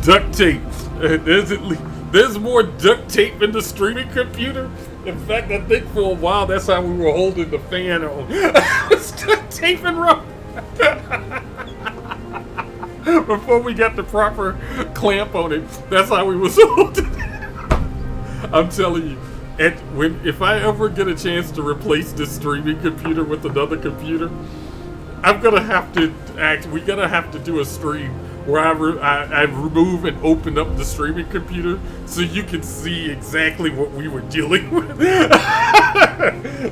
Duct tape. There's more duct tape in the streaming computer. In fact, I think for a while that's how we were holding the fan on. It's duct tape and rubber. Before we got the proper clamp on it, that's how we was holding it. I'm telling you, if I ever get a chance to replace this streaming computer with another computer, we're gonna have to do a stream where I remove and open up the streaming computer so you can see exactly what we were dealing with.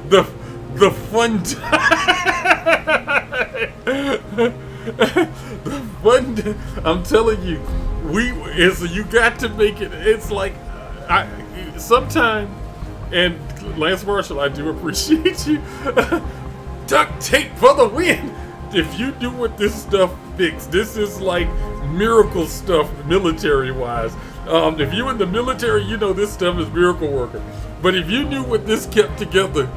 the fun I'm telling you, you got to make it. It's like sometime, and Lance Marshall, I do appreciate you. Duct tape for the win. If you do what this stuff fix, this is like miracle stuff military-wise. If you're in the military, you know this stuff is miracle worker. But if you knew what this kept together,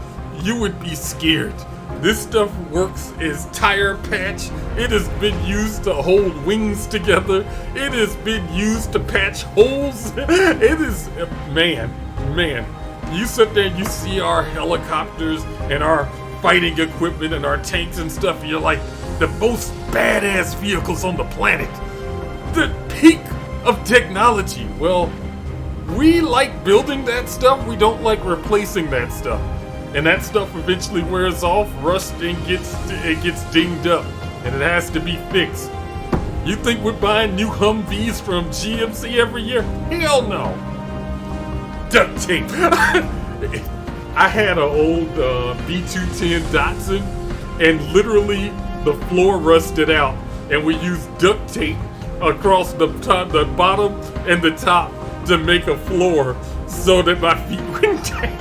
you would be scared. This stuff works as tire patch. It has been used to hold wings together. It has been used to patch holes. It is, man. You sit there and you see our helicopters and our fighting equipment and our tanks and stuff, and you're like, the most badass vehicles on the planet. The peak of technology. Well, we like building that stuff. We don't like replacing that stuff. And that stuff eventually wears off, rusts, and gets dinged up. And it has to be fixed. You think we're buying new Humvees from GMC every year? Hell no. Duct tape. I had an old B210 Datsun, and literally the floor rusted out, and we used duct tape across the bottom and the top to make a floor so that my feet wouldn't down.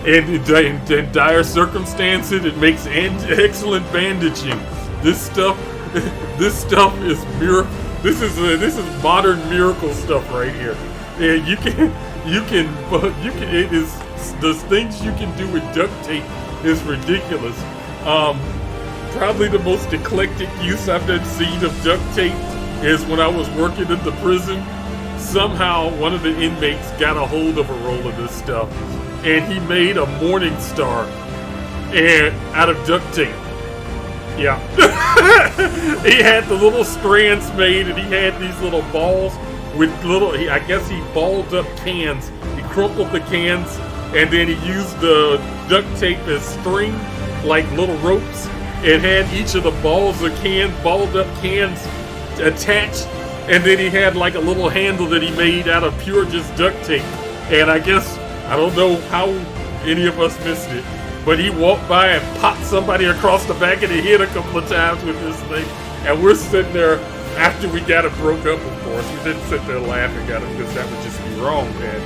And in dire circumstances, it makes excellent bandaging. This stuff is miracle. This is modern miracle stuff right here. And you can, it is, the things you can do with duct tape is ridiculous. Probably the most eclectic use I've ever seen of duct tape is when I was working in the prison. Somehow one of the inmates got a hold of a roll of this stuff, and he made a morning star out of duct tape. Yeah. He had the little strands made, and he had these little balls with I guess he balled up cans. He crumpled the cans, and then he used the duct tape as string, like little ropes, and had each of the balls of balled up cans attached, and then he had like a little handle that he made out of pure just duct tape. And I don't know how any of us missed it, but he walked by and popped somebody across the back of the head a couple of times with this thing. And we're sitting there, after we got it broke up, of course. We didn't sit there laughing at him because that would just be wrong, man.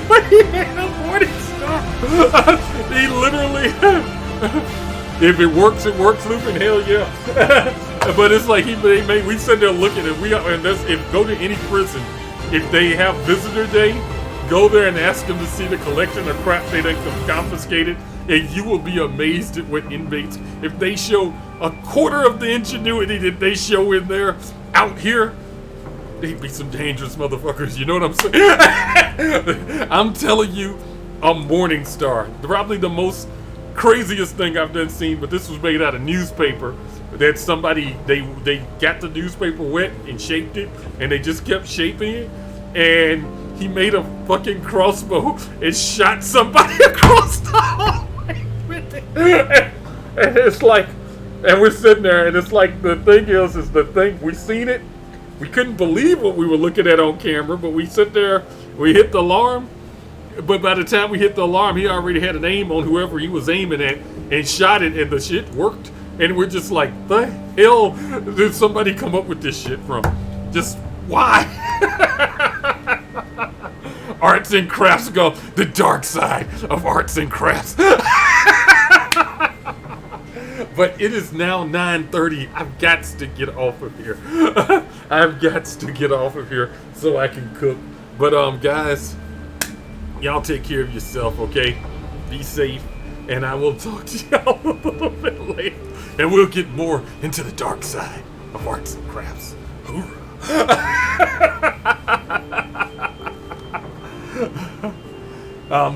But he had a morning star. He literally, if it works, looping, hell yeah. But it's like we sit there looking at go to any prison, if they have visitor day, go there and ask them to see the collection of crap they confiscated, and you will be amazed at what inmates, if they show a quarter of the ingenuity that they show in there, out here, they'd be some dangerous motherfuckers, you know what I'm saying? I'm telling you, a morning star. Probably the most craziest thing I've done seen, but this was made out of newspaper. That somebody, they got the newspaper wet and shaped it, and they just kept shaping it, and he made a fucking crossbow and shot somebody across the hallway with it. And it's like, and we're sitting there, and it's like, the thing is the thing, we seen it, we couldn't believe what we were looking at on camera, but we sit there, we hit the alarm, but by the time we hit the alarm, he already had an aim on whoever he was aiming at, and shot it, and the shit worked. And we're just like, the hell did somebody come up with this shit from? Just, why? Arts and crafts go, the dark side of arts and crafts. But it is now 9:30. I've got to get off of here. I've got to get off of here so I can cook. But guys, y'all take care of yourself, okay? Be safe. And I will talk to y'all a little bit later. And we'll get more into the dark side of arts and crafts. Hoorah.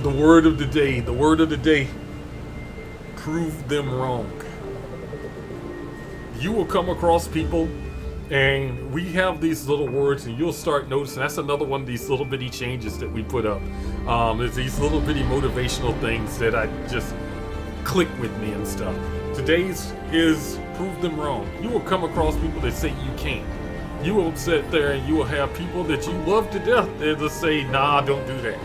The word of the day. The word of the day. Prove them wrong. You will come across people, and we have these little words, and you'll start noticing. That's another one of these little bitty changes that we put up. It's these little bitty motivational things that I just click with me and stuff. Today's is prove them wrong. You will come across people that say you can't. You will sit there and you will have people that you love to death that will say, nah, don't do that.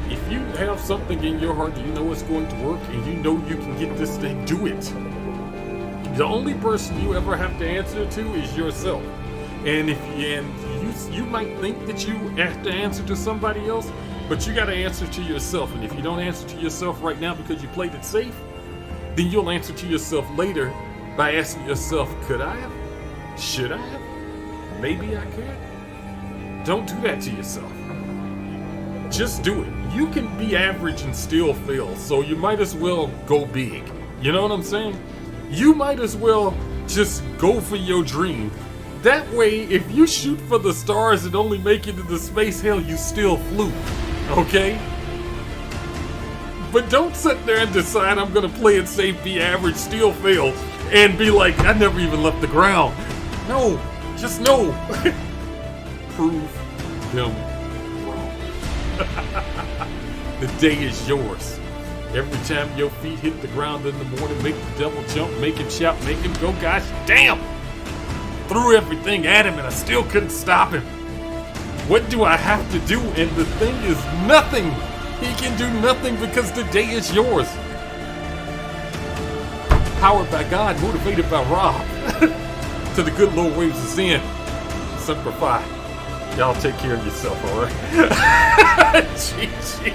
If you have something in your heart that you know it's going to work and you know you can get this thing, do it. The only person you ever have to answer to is yourself. And you might think that you have to answer to somebody else, but you got to answer to yourself. And if you don't answer to yourself right now because you played it safe, then you'll answer to yourself later by asking yourself, could I have? Should I have? Maybe I could. Don't do that to yourself. Just do it. You can be average and still fail, so you might as well go big. You know what I'm saying? You might as well just go for your dream. That way, if you shoot for the stars and only make it into space, hell, you still flew. Okay? But don't sit there and decide I'm gonna play it safe, be average, still fail, and be like, I never even left the ground. No, just no. Prove them wrong. The day is yours. Every time your feet hit the ground in the morning, make the devil jump, make him shout, make him go, gosh damn! Threw everything at him and I still couldn't stop him. What do I have to do? And the thing is nothing. He can do nothing because the day is yours. Powered by God, motivated by Rob. To the good Lord waves of sin. Semper Fi. Y'all take care of yourself, alright? GG.